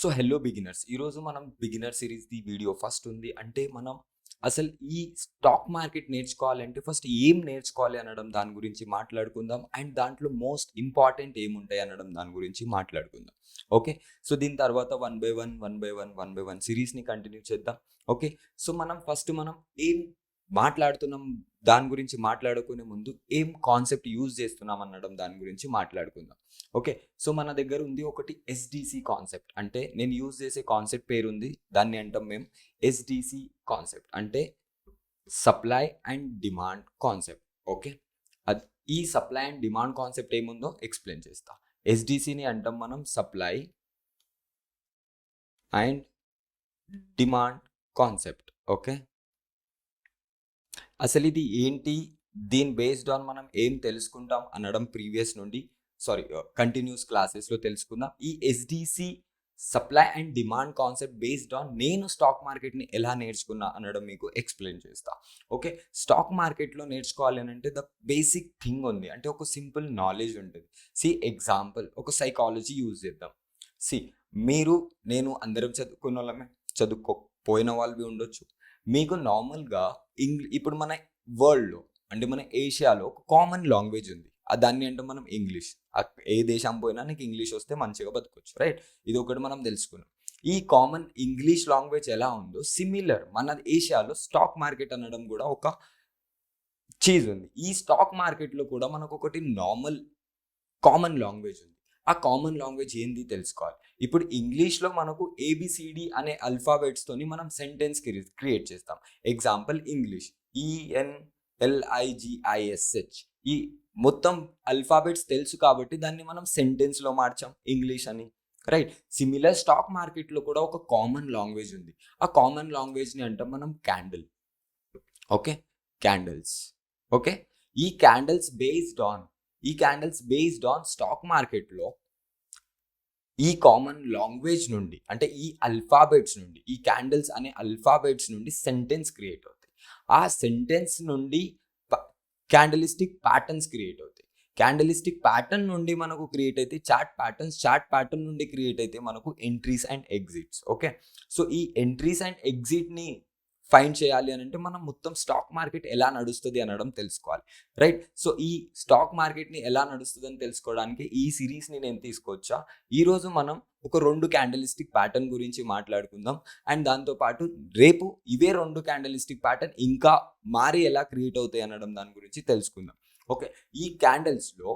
So hello beginners, ఈరోజు మనం beginner సిరీస్ది video first ఉంది. అంటే మనం అసలు ఈ స్టాక్ మార్కెట్ నేర్చుకోవాలంటే ఫస్ట్ ఏం నేర్చుకోవాలి అనడం దాని గురించి మాట్లాడుకుందాం. అండ్ దాంట్లో మోస్ట్ ఇంపార్టెంట్ ఏముంటాయి అనడం దాని గురించి మాట్లాడుకుందాం. ఓకే, సో దీని తర్వాత వన్ బై వన్ సిరీస్ని కంటిన్యూ చేద్దాం. ఓకే, సో మనం ఏం మాట్లాడుతున్నాం దాని గురించి మాట్లాడుకునే ముందు ఏం కాన్సెప్ట్ యూజ్ చేస్తున్నాం అనడం దాని గురించి మాట్లాడుకుందాం. ఓకే, సో మన దగ్గర ఉంది ఒకటి ఎస్డిసి కాన్సెప్ట్. అంటే నేను యూజ్ చేసే కాన్సెప్ట్ పేరు ఉంది, దాన్ని అంటాం మేము ఎస్డిసి కాన్సెప్ట్. అంటే supply and demand concept. Okay, అది ఈ సప్లై అండ్ డిమాండ్ కాన్సెప్ట్ ఏముందో ఎక్స్ప్లెయిన్ చేస్తా. ఎస్డిసిని అంటాం మనం supply and demand concept. Okay, అసలు ఇది ఏంటి, దీని బేస్డ్ ఆన్ మనం ఏం తెలుసుకుంటాం అనడం ప్రీవియస్ నుండి కంటిన్యూస్ క్లాసెస్లో తెలుసుకుందాం. ఈ SDC supply and demand concept based on నేను స్టాక్ మార్కెట్ని ఎలా నేర్చుకున్నా అనడం మీకు ఎక్స్ప్లెయిన్ చేస్తా. ఓకే, స్టాక్ మార్కెట్లో నేర్చుకోవాలి అని అంటే ద బేసిక్ థింగ్ ఉంది, అంటే ఒక సింపుల్ నాలెడ్జ్ ఉంటుంది. ఎగ్జాంపుల్ ఒక సైకాలజీ యూజ్ చేద్దాం. మీరు నేను అందరం చదువుకున్న వాళ్ళమే, చదువుకోపోయిన వాళ్ళు ఉండొచ్చు. మీకు నార్మల్గా ఇప్పుడు మన వరల్డ్లో అంటే మన ఏషియాలో ఒక కామన్ లాంగ్వేజ్ ఉంది, దాన్ని అంటే మనం ఇంగ్లీష్. ఏ దేశం పోయినా నీకు ఇంగ్లీష్ వస్తే మంచిగా బతకొచ్చు, రైట్? ఇది ఒకటి మనం తెలుసుకున్నాం. ఈ కామన్ ఇంగ్లీష్ లాంగ్వేజ్ ఎలా ఉందో సిమిలర్ మన ఏషియాలో స్టాక్ మార్కెట్ అనడం కూడా ఒక చీజ్ ఉంది. ఈ స్టాక్ మార్కెట్లో కూడా మనకు ఒకటి నార్మల్ కామన్ లాంగ్వేజ్ ఉంది. ఆ కామన్ లాంగ్వేజ్ ఏంది తెలుసుకోవాలి. ఇప్పుడు ఇంగ్లీష్లో మనకు ఏబిసిడి అనే అల్ఫాబెట్స్తోని మనం సెంటెన్స్ క్రియేట్ చేస్తాం. ఎగ్జాంపుల్ ఇంగ్లీష్ ENLIGISH, ఈ మొత్తం అల్ఫాబెట్స్ తెలుసు కాబట్టి దాన్ని మనం సెంటెన్స్లో మార్చాం ఇంగ్లీష్ అని, రైట్? సిమిలర్ స్టాక్ మార్కెట్లో కూడా ఒక కామన్ లాంగ్వేజ్ ఉంది. ఆ కామన్ లాంగ్వేజ్ని అంటాం మనం క్యాండిల్. Okay, candles. ఓకే, ఈ క్యాండిల్స్ బేస్డ్ ఆన్ స్టాక్ మార్కెట్లో ఈ కామన్ లాంగ్వేజ్ నుండి, అంటే ఈ అల్ఫాబెట్స్ నుండి, ఈ క్యాండిల్స్ అనే అల్ఫాబెట్స్ నుండి సెంటెన్స్ క్రియేట్ అవుతాయి. ఆ సెంటెన్స్ నుండి క్యాండలిస్టిక్ ప్యాటర్న్స్ క్రియేట్ అవుతాయి. క్యాండలిస్టిక్ ప్యాటర్న్ నుండి మనకు క్రియేట్ అయితే చార్ట్ ప్యాటర్న్ నుండి క్రియేట్ అయితే మనకు entries and exits. Okay, so ఈ ఎంట్రీస్ అండ్ ఎగ్జిట్ని ఫైండ్ చేయాలి అని అంటే మనం మొత్తం స్టాక్ మార్కెట్ ఎలా నడుస్తుంది అనడం తెలుసుకోవాలి, రైట్? సో ఈ స్టాక్ మార్కెట్ని ఎలా నడుస్తుంది అని తెలుసుకోవడానికి ఈ సిరీస్ని నేను తీసుకొచ్చా. ఈరోజు మనం ఒక 2 క్యాండలిస్టిక్ ప్యాటర్న్ గురించి మాట్లాడుకుందాం. అండ్ దాంతోపాటు రేపు ఇవే 2 క్యాండలిస్టిక్ ప్యాటర్న్ ఇంకా మారి ఎలా క్రియేట్ అవుతాయి అనడం దాని గురించి తెలుసుకుందాం. ఓకే, ఈ క్యాండిల్స్లో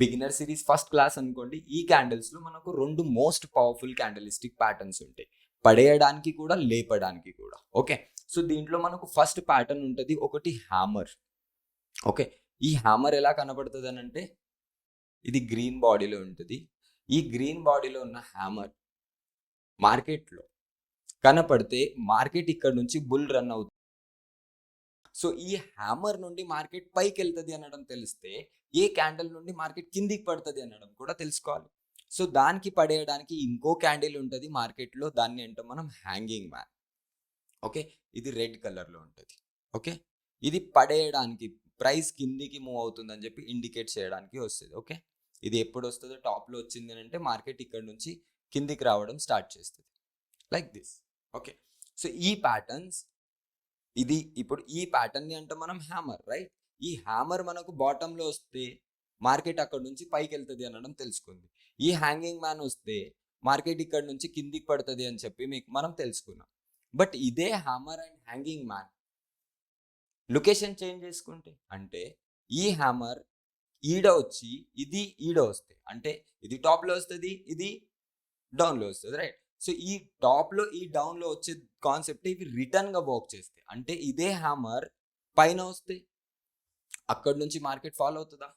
బిగినర్ సిరీస్ ఫస్ట్ క్లాస్ అనుకోండి. ఈ క్యాండిల్స్లో మనకు 2 మోస్ట్ పవర్ఫుల్ క్యాండలిస్టిక్ ప్యాటర్న్స్ ఉంటాయి, పడేయడానికి కూడా లేపడానికి కూడా. ఓకే, సో దీంట్లో మనకు ఫస్ట్ ప్యాటర్న్ ఉంటుంది ఒకటి హ్యామర్. ఓకే, ఈ హ్యామర్ ఎలా కనబడుతుంది అని అంటే ఇది గ్రీన్ బాడీలో ఉంటుంది. ఈ గ్రీన్ బాడీలో ఉన్న హ్యామర్ మార్కెట్లో కనపడితే మార్కెట్ ఇక్కడ నుంచి బుల్ రన్ అవుతుంది. సో ఈ హ్యామర్ నుండి మార్కెట్ పైకి వెళ్తుంది అనడం తెలిస్తే ఏ క్యాండిల్ నుండి మార్కెట్ కిందికి పడుతుంది అనడం కూడా తెలుసుకోవాలి. సో దానికి పడేయడానికి ఇంకో క్యాండిల్ ఉంటుంది మార్కెట్లో, దాన్ని అంటే మనం హ్యాంగింగ్ మ్యాన్. ఓకే, ఇది రెడ్ కలర్లో ఉంటుంది. ఓకే, ఇది పడేయడానికి ప్రైస్ కిందికి మూవ్ అవుతుందని చెప్పి ఇండికేట్ చేయడానికి వస్తుంది. ఓకే, ఇది ఎప్పుడు వస్తుందో టాప్లో వచ్చింది అని అంటే మార్కెట్ ఇక్కడ నుంచి కిందికి రావడం స్టార్ట్ చేస్తుంది, లైక్ దిస్. ఓకే, సో ఈ ప్యాటర్న్స్ ఇప్పుడు ఈ ప్యాటర్న్ని అంటే మనం హ్యామర్, రైట్? ఈ హ్యామర్ మనకు బాటంలో వస్తే మార్కెట్ అక్కడ నుంచి పైకి వెళ్తుంది అనడం తెలుసుకుంది. ఈ హ్యాంగింగ్ మ్యాన్ వస్తే మార్కెట్ ఇక్కడ నుంచి కిందికి పడుతుంది అని చెప్పి మనం తెలుసుకున్నాం. బట్ ఇదే hammer and hanging man location change చేసుకుంటే, అంటే ఈ హ్యామర్ ఈడ వచ్చి ఇది ఈడ వస్తే, అంటే ఇది టాప్లో వస్తుంది, ఇది డౌన్లో వస్తుంది, రైట్? సో ఈ టాప్లో ఈ డౌన్లో వచ్చే కాన్సెప్ట్ ఇవి రిటర్న్గా వర్క్ చేస్తాయి. అంటే ఇదే హ్యామర్ పైన వస్తే అక్కడ నుంచి మార్కెట్ ఫాలో అవుతుందా?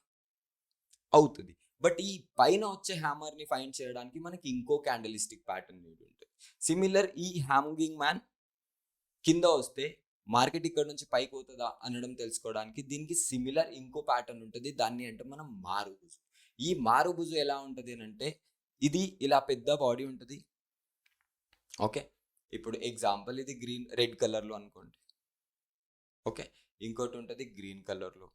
అవుతుంది. బట్ ఈ పైన వచ్చే హ్యామర్ని ఫైండ్ చేయడానికి మనకి ఇంకో క్యాండలిస్టిక్ ప్యాటర్న్ నీడ్ ఉంటుంది. సిమిలర్ ఈ హ్యాంగింగ్ మ్యాన్ కింద వస్తే మార్కెట్ ఇక్కడ నుంచి పైకి అవుతుందా అనడం తెలుసుకోవడానికి దీనికి సిమిలర్ ఇంకో ప్యాటర్న్ ఉంటుంది, దాన్ని అంటే మనం మారుబుజు. ఈ మారుబుజు ఎలా ఉంటుంది అని అంటే ఇది ఇలా పెద్ద బాడీ ఉంటుంది. ఓకే, ఇప్పుడు ఎగ్జాంపుల్ ఇది రెడ్ కలర్లో అనుకోండి. ఓకే, ఇంకోటి ఉంటుంది గ్రీన్ కలర్లో,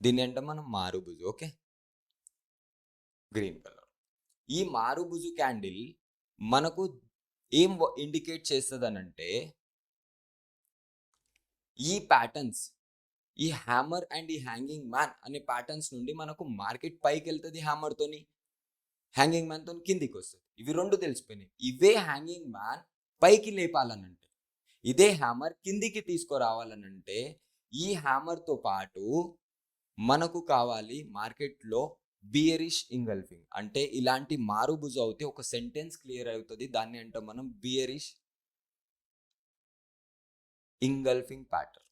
దీన్ని అంటే మనం మారుబుజు. Okay, green colour. ఈ మారుబుజు క్యాండిల్ మనకు ఏం ఇండికేట్ చేస్తుందనంటే ఈ ప్యాటర్న్స్, ఈ హ్యామర్ అండ్ ఈ హ్యాంగింగ్ మ్యాన్ అనే ప్యాటర్న్స్ నుండి మనకు మార్కెట్ పైకి వెళ్తుంది హ్యామర్తోని, హ్యాంగింగ్ మ్యాన్తో కిందికి వస్తుంది. ఇవి రెండు తెలిసిపోయినాయి. ఇవే హ్యాంగింగ్ మ్యాన్ పైకి లేపాలనంటే, ఇదే హ్యామర్ కిందికి తీసుకురావాలనంటే ఈ హ్యామర్తో పాటు మనకు కావాలి మార్కెట్లో బియరిష్ ఇంగల్ఫింగ్. అంటే ఇలాంటి మారుబుజు అవుతే ఒక సెంటెన్స్ క్లియర్ అవుతుంది. దాన్ని అంటాం మనం bearish engulfing pattern.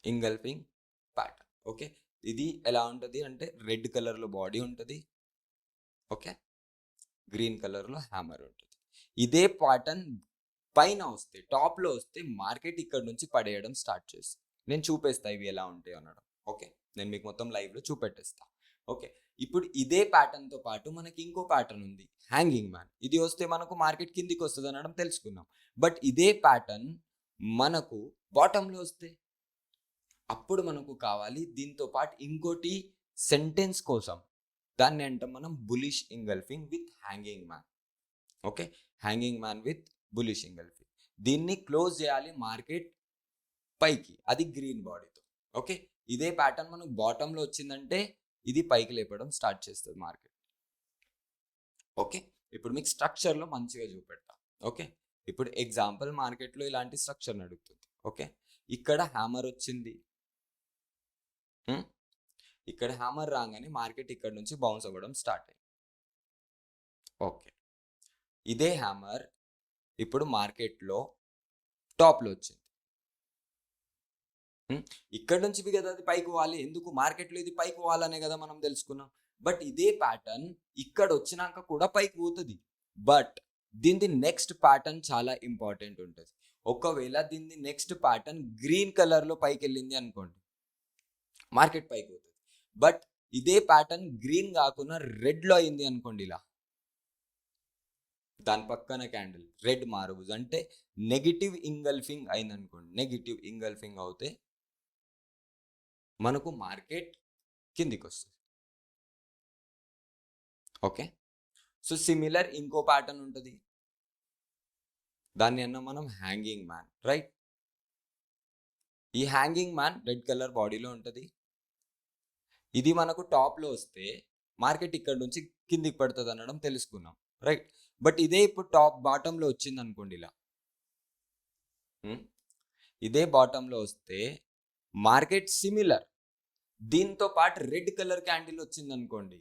Engulfing pattern. Okay, ఇది ఎలా ఉంటుంది అంటే రెడ్ కలర్లో బాడీ ఉంటుంది, ఓకే, గ్రీన్ కలర్లో హ్యామర్ ఉంటుంది. ఇదే ప్యాటర్న్ పైన వస్తే, టాప్లో వస్తే మార్కెట్ ఇక్కడ నుంచి పడేయడం స్టార్ట్ చేస్తుంది. నేను చూపిస్తా ఇవి ఎలా ఉంటాయి అనడం. ఓకే, నేను మీకు మొత్తం లైవ్లో చూపెట్టేస్తా. ఓకే, ఇప్పుడు ఇదే ప్యాటర్న్తో పాటు మనకి ఇంకో ప్యాటర్న్ ఉంది, హ్యాంగింగ్ మ్యాన్. ఇది వస్తే మనకు మార్కెట్ కిందికి వస్తుంది అనడం తెలుసుకున్నాం. బట్ ఇదే ప్యాటర్న్ మనకు బాటంలో వస్తే అప్పుడు మనకు కావాలి దీంతో పాటు ఇంకోటి సెంటెన్స్ కోసం. దాన్ని అంటాం మనం bullish engulfing with hanging man. Okay, hanging man with bullish engulfing. దీన్ని క్లోజ్ చేయాలి మార్కెట్ పైకి, అది గ్రీన్ బాడీతో. ఓకే, ఇదే ప్యాటర్న్ మనకు బాటంలో వచ్చిందంటే ఇది పైకి లేపడం స్టార్ట్ చేస్తుంది మార్కెట్. ఓకే, ఇప్పుడు మీకు స్ట్రక్చర్లో మంచిగా చూపెడతా. ఓకే, ఇప్పుడు ఎగ్జాంపుల్ మార్కెట్లో ఇలాంటి స్ట్రక్చర్ నడుస్తుంది. ఓకే, ఇక్కడ హ్యామర్ వచ్చింది, ఇక్కడ హ్యామర్ రాగానే మార్కెట్ ఇక్కడ నుంచి బౌన్స్ అవ్వడం స్టార్ట్ అయింది. ఓకే, ఇదే హ్యామర్ ఇప్పుడు మార్కెట్లో టాప్లో వచ్చింది. ఇక్కడ నుంచి కదా అది పైకి పోవాలి. ఎందుకు? మార్కెట్లో ఇది పైకి పోవాలనే కదా మనం తెలుసుకున్నాం. బట్ ఇదే ప్యాటర్న్ ఇక్కడ వచ్చినాక కూడా పైకి పోతుంది. బట్ దీని నెక్స్ట్ ప్యాటర్న్ చాలా ఇంపార్టెంట్ ఉంటుంది. ఒకవేళ దీని నెక్స్ట్ ప్యాటర్న్ గ్రీన్ కలర్లో పైకి వెళ్ళింది అనుకోండి, మార్కెట్ పైకి పోతుంది. బట్ ఇదే ప్యాటర్న్ గ్రీన్ కాకుండా రెడ్లో అయింది అనుకోండి, ఇలా దాని పక్కన క్యాండిల్ రెడ్ మారుబుజు అంటే నెగిటివ్ ఇంగల్ఫింగ్ అయింది అనుకోండి, నెగిటివ్ ఇంగల్ఫింగ్ అవుతే మనకు మార్కెట్ కిందికి వస్తుంది. ఓకే, సో సిమిలర్ ఇంకో ప్యాటర్న్ ఉంటుంది, దాన్ని అన్న మనం హ్యాంగింగ్ మ్యాన్, రైట్? ఈ హ్యాంగింగ్ మ్యాన్ రెడ్ కలర్ బాడీలో ఉంటుంది. ఇది మనకు టాప్లో వస్తే మార్కెట్ ఇక్కడ నుంచి కిందికి పడుతుంది అనడం తెలుసుకున్నాం, రైట్? బట్ ఇదే ఇప్పుడు బాటంలో వచ్చింది అనుకోండి, ఇలా ఇదే బాటంలో వస్తే మార్కెట్ సిమిలర్ దీంతో పాటు రెడ్ కలర్ క్యాండిల్ వచ్చింది అనుకోండి,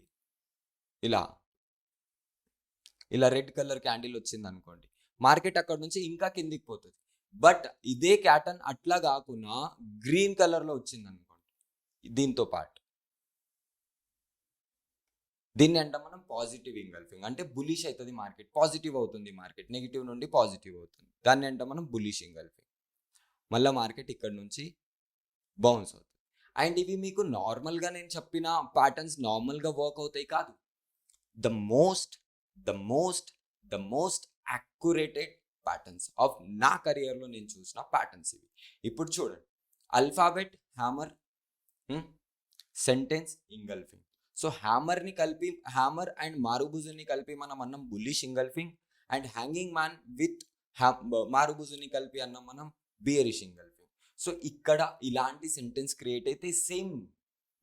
ఇలా రెడ్ కలర్ క్యాండిల్ వచ్చింది అనుకోండి, మార్కెట్ అక్కడ నుంచి ఇంకా కిందికి పోతుంది. బట్ ఇదే ప్యాటర్న్ అట్లా కాకుండా గ్రీన్ కలర్లో వచ్చింది అనుకోండి దీంతో పాటు, దీన్ని అంటే మనం పాజిటివ్ ఇంగల్ఫింగ్. అంటే బులిష్ అవుతుంది మార్కెట్, పాజిటివ్ అవుతుంది మార్కెట్, నెగిటివ్ నుండి పాజిటివ్ అవుతుంది. దాన్ని అంటే మనం బులిష్ ఇంగల్ఫింగ్. మళ్ళీ మార్కెట్ ఇక్కడ నుంచి బౌన్స్ అవుతుంది. అండ్ ఇవి మీకు నార్మల్గా నేను చెప్పిన ప్యాటర్న్స్ నార్మల్గా వర్క్ అవుతాయి కాదు. The most accurated patterns of నా కెరియర్లో నేను చూసిన ప్యాటర్న్స్ ఇవి. ఇప్పుడు చూడండి, alphabet, hammer, sentence, engulfing. So హ్యామర్ని కలిపి, హ్యామర్ అండ్ మారుబుజుని కలిపి మనం అన్నాం bullish engulfing. And hanging man with మారుబుజుని కలిపి అన్నాం మనం బియరిష్ ఇంగల్ఫింగ్. సో ఇక్కడ ఇలాంటి సెంటెన్స్ క్రియేట్ అయితే సేమ్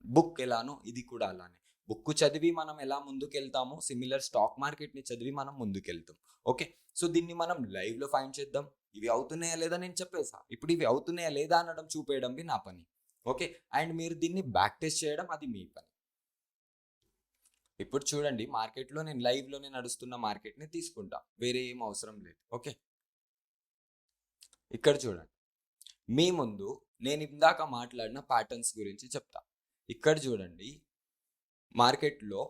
బుక్ ఎలానో ఇది కూడా అలానే. బుక్ చదివి మనం ఎలా ముందుకెళ్తామో సిమిలర్ స్టాక్ మార్కెట్ని చదివి మనం ముందుకెళ్తాం. ఓకే, సో దీన్ని మనం లైవ్లో ఫైండ్ చేద్దాం. ఇవి అవుతున్నాయా లేదా నేను చెప్పేసా. ఇప్పుడు ఇవి అవుతున్నాయా లేదా అనడం చూపేయడం నా పని. ఓకే, అండ్ మీరు దీన్ని బ్యాక్ టెస్ట్ చేయడం అది మీ పని. ఇప్పుడు చూడండి, మార్కెట్లో నేను లైవ్లోనే నడుస్తున్న మార్కెట్ని తీసుకుంటా, వేరే ఏం అవసరం లేదు. ఓకే, ఇక్కడ చూడండి, మీ ముందు నేను ఇందాక మాట్లాడిన ప్యాటర్న్స్ గురించి చెప్తా. ఇక్కడ చూడండి, మార్కెట్లో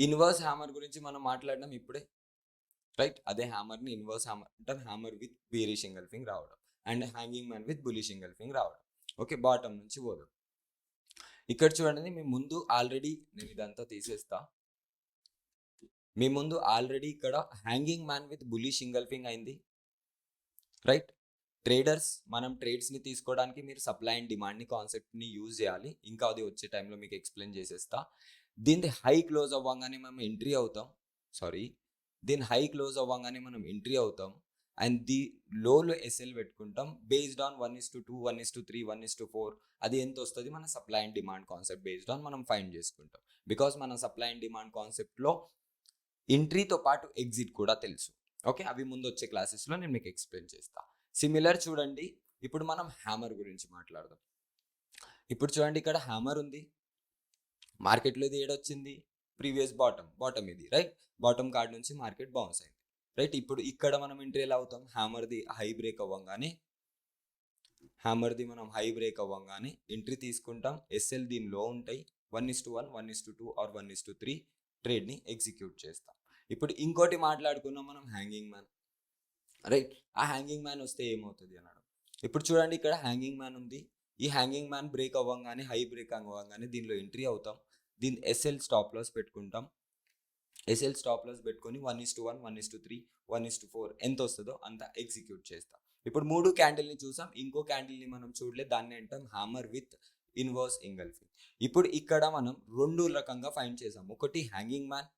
ఇన్వర్స్ హ్యామర్ గురించి మనం మాట్లాడినాం ఇప్పుడే, రైట్? అదే హ్యామర్ని ఇన్వర్స్ హ్యామర్ అంటాం. హ్యామర్ విత్ బియరిష్ ఇంగల్ఫింగ్ రావడం and hanging man with bullish engulfing రావడం. ఓకే, బాటమ్ నుంచి పోదాం. ఇక్కడ చూడండి, మీ ముందు ఆల్రెడీ నేను ఇదంతా తీసేస్తా. మీ ముందు ఆల్రెడీ ఇక్కడ hanging man with bullish engulfing అయింది, రైట్? ట్రేడర్స్ మనం ట్రేడ్స్ని తీసుకోవడానికి మీరు సప్లై అండ్ డిమాండ్ని కాన్సెప్ట్ని యూజ్ చేయాలి. ఇంకా అది వచ్చే టైంలో మీకు ఎక్స్ప్లెయిన్ చేసేస్తా. దీని హై క్లోజ్ అవ్వగానే మనం ఎంట్రీ అవుతాం. దీని హై క్లోజ్ అవ్వగానే మనం ఎంట్రీ అవుతాం అండ్ లోలో ఎస్ఎల్ పెట్టుకుంటాం బేస్డ్ ఆన్ 1:2, 1:3, 1:4. అది ఎంత వస్తుంది మన supply and demand concept based on మనం ఫైండ్ చేసుకుంటాం. బికాస్ మన సప్లై అండ్ డిమాండ్ కాన్సెప్ట్లో ఎంట్రీతో పాటు ఎగ్జిట్ కూడా తెలుసు. ఓకే, అవి ముందు వచ్చే క్లాసెస్లో నేను మీకు ఎక్స్ప్లెయిన్ చేస్తా. సిమిలర్ చూడండి, ఇప్పుడు మనం హ్యామర్ గురించి మాట్లాడదాం. ఇప్పుడు చూడండి, ఇక్కడ హ్యామర్ ఉంది, మార్కెట్లో ఇది ఏడొచ్చింది, ప్రీవియస్ బాటమ్ ఇది, రైట్? బాటమ్ కార్డ్ నుంచి మార్కెట్ బౌన్స్ అయింది, రైట్? ఇప్పుడు ఇక్కడ మనం ఎంట్రీ ఎలా అవుతాం? హ్యామర్ది హై బ్రేక్ అవ్వగానే ఎంట్రీ తీసుకుంటాం. ఎస్ఎల్ దీనిలో ఉంటాయి, 1:1, 1:2 ఆర్ 1:3 ట్రేడ్ని ఎగ్జిక్యూట్ చేస్తాం. ఇప్పుడు ఇంకోటి మాట్లాడుకున్నాం మనం, హ్యాంగింగ్ మ్యాన్, రైట్? ఆ హ్యాంగింగ్ మ్యాన్ వస్తే ఏమవుతుంది అనడం. ఇప్పుడు చూడండి, ఇక్కడ హ్యాంగింగ్ మ్యాన్ ఉంది. ఈ హ్యాంగింగ్ మ్యాన్ బ్రేక్ అవ్వగానే, హై బ్రేక్ అవ్వగానే దీనిలో ఎంట్రీ అవుతాం. దీని ఎస్ఎల్ స్టాప్ లాస్ పెట్టుకుంటాం. ఎస్ఎల్ స్టాప్ లాస్ పెట్టుకొని 1:1, 1:3, 1:4 ఎంత వస్తుందో అంత ఎగ్జిక్యూట్ చేస్తాం. ఇప్పుడు 3 క్యాండిల్ని చూసాం, ఇంకో క్యాండిల్ని మనం చూడలేదు, దాన్ని అంటాం హ్యామర్ విత్ ఇన్వర్స్ ఇంగల్ఫింగ్. ఇప్పుడు ఇక్కడ మనం 2 రకంగా ఫైండ్ చేసాం. ఒకటి hanging man,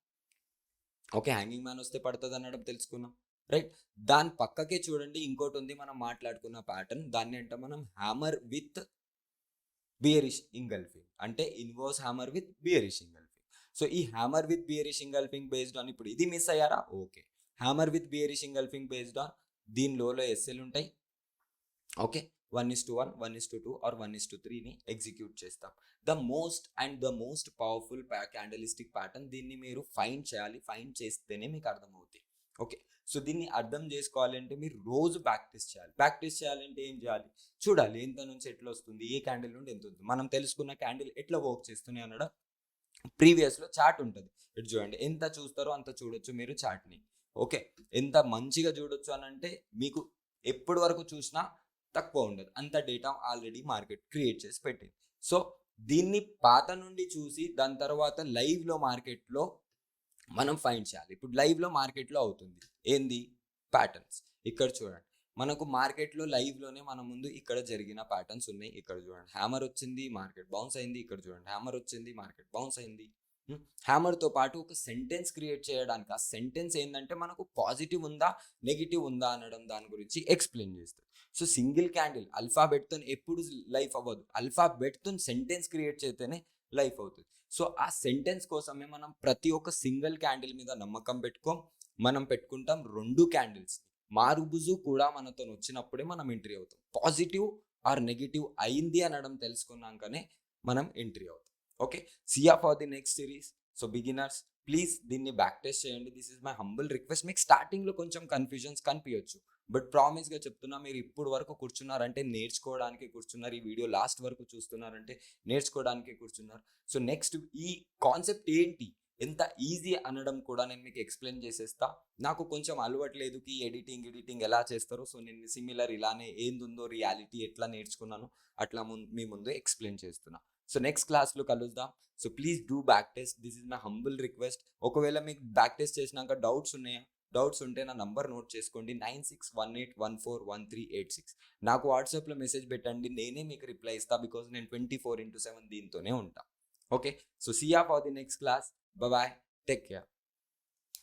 okay, hanging man వస్తే పడుతుంది అనడం తెలుసుకున్నాం, రైట్? దాని పక్కకే చూడండి ఇంకోటి ఉంది, మనం మాట్లాడుకున్న ప్యాటర్న్, దాన్ని అంటే మనం హ్యామర్ విత్ బియరిష్ ఇంగల్ఫింగ్, అంటే inverse hammer with bearish engulfing. So ఈ hammer with bearish engulfing based on, ఇప్పుడు ఇది మిస్ అయ్యారా? Okay, hammer with bearish engulfing based on దీని లోలో ఎస్ఎల్ ఉంటాయి, ఓకే, 1:1, 1:2 ఆర్ 1:3ని ఎగ్జిక్యూట్ చేస్తాం. The most powerful candlestick pattern. దీన్ని మీరు ఫైండ్ చేయాలి, ఫైండ్ చేస్తేనే మీకు అర్థమవుతుంది. ఓకే, సో దీన్ని అర్థం చేసుకోవాలంటే మీరు రోజు ప్రాక్టీస్ చేయాలి. ప్రాక్టీస్ చేయాలంటే ఏం చేయాలి? చూడాలి ఎంత నుంచి ఎట్లా వస్తుంది, ఏ క్యాండిల్ నుండి ఎంత వస్తుంది, మనం తెలుసుకున్న క్యాండిల్ ఎట్లా వర్క్ చేస్తున్నాయి అనడం ప్రీవియస్లో చార్ట్ ఉంటుంది. ఇటు చూడండి, ఎంత చూస్తారో అంత చూడొచ్చు మీరు చార్ట్ని. ఓకే, ఎంత మంచిగా చూడొచ్చు అని అంటే మీకు ఎప్పటి వరకు చూసినా తక్కువ ఉండదు, అంత డేటా ఆల్రెడీ మార్కెట్ క్రియేట్ చేసి పెట్టింది. సో దీన్ని పాత నుండి చూసి దాని తర్వాత లైవ్లో మార్కెట్లో మనం ఫైండ్ చేయాలి. ఇప్పుడు లైవ్లో మార్కెట్లో అవుతుంది ఏంది? ప్యాటర్న్స్. ఇక్కడ చూడండి, మనకు మార్కెట్లో లైవ్లోనే మన ముందు ఇక్కడ జరిగిన ప్యాటర్న్స్ ఉన్నాయి. ఇక్కడ చూడండి, హ్యామర్ వచ్చింది, మార్కెట్ బౌన్స్ అయింది. ఇక్కడ చూడండి, హ్యామర్ వచ్చింది, మార్కెట్ బౌన్స్ అయింది. హ్యామర్తో పాటు ఒక సెంటెన్స్ క్రియేట్ చేయడానికి, ఆ సెంటెన్స్ ఏంటంటే మనకు పాజిటివ్ ఉందా నెగిటివ్ ఉందా అనడం దాని గురించి ఎక్స్ప్లెయిన్ చేస్తుంది. సో సింగిల్ క్యాండిల్ అల్ఫాబెట్తో ఎప్పుడు లైఫ్ అవ్వదు, అల్ఫాబెట్తో సెంటెన్స్ క్రియేట్ చేస్తేనే లైఫ్ అవుతుంది. సో ఆ సెంటెన్స్ కోసమే మనం ప్రతి ఒక్క సింగిల్ క్యాండిల్ మీద నమ్మకం మనం పెట్టుకుంటాం 2 క్యాండిల్స్. మారుబుజు కూడా మనతో వచ్చినప్పుడే మనం ఎంట్రీ అవుతాం. పాజిటివ్ ఆర్ నెగిటివ్ అయింది అనడం తెలుసుకున్నాకనే మనం ఎంట్రీ అవుతాం. Okay, see ya for the next series. So beginners please దీన్ని బ్యాక్ టెస్ట్ చేయండి. This is my humble request. మీకు స్టార్టింగ్లో కొంచెం కన్ఫ్యూజన్స్ కనిపించవచ్చు, బట్ ప్రామిస్గా చెప్తున్నా, మీరు ఇప్పుడు వరకు కూర్చున్నారంటే నేర్చుకోవడానికి కూర్చున్నారు. ఈ వీడియో లాస్ట్ వరకు చూస్తున్నారంటే నేర్చుకోవడానికి కూర్చున్నారు. సో నెక్స్ట్ ఈ కాన్సెప్ట్ ఏంటి, ఎంత ఈజీ అనడం కూడా నేను మీకు ఎక్స్ప్లెయిన్ చేసేస్తా. నాకు కొంచెం అలవాట్లేదు కి ఎడిటింగ్ ఎలా చేస్తారో. సో నేను సిమిలర్ ఇలానే ఏందుందో రియాలిటీ ఎట్లా నేర్చుకున్నాను అట్లా మీ ముందు ఎక్స్ప్లెయిన్ చేస్తున్నా. సో నెక్స్ట్ క్లాస్లో కలుద్దాం. So please do back test. This is my humble request. ఒకవేళ మీకు బ్యాక్ టెస్ట్ చేసినాక డౌట్స్ ఉన్నాయా? డౌట్స్ ఉంటే నా నంబర్ నోట్ చేసుకోండి, 9618141386. నాకు వాట్సాప్లో మెసేజ్ పెట్టండి, నేనే మీకు రిప్లై ఇస్తా. బికాజ్ నేను 24/7 దీంతోనే ఉంటా. Okay, so see ya for the next class. Bye bye. Take care.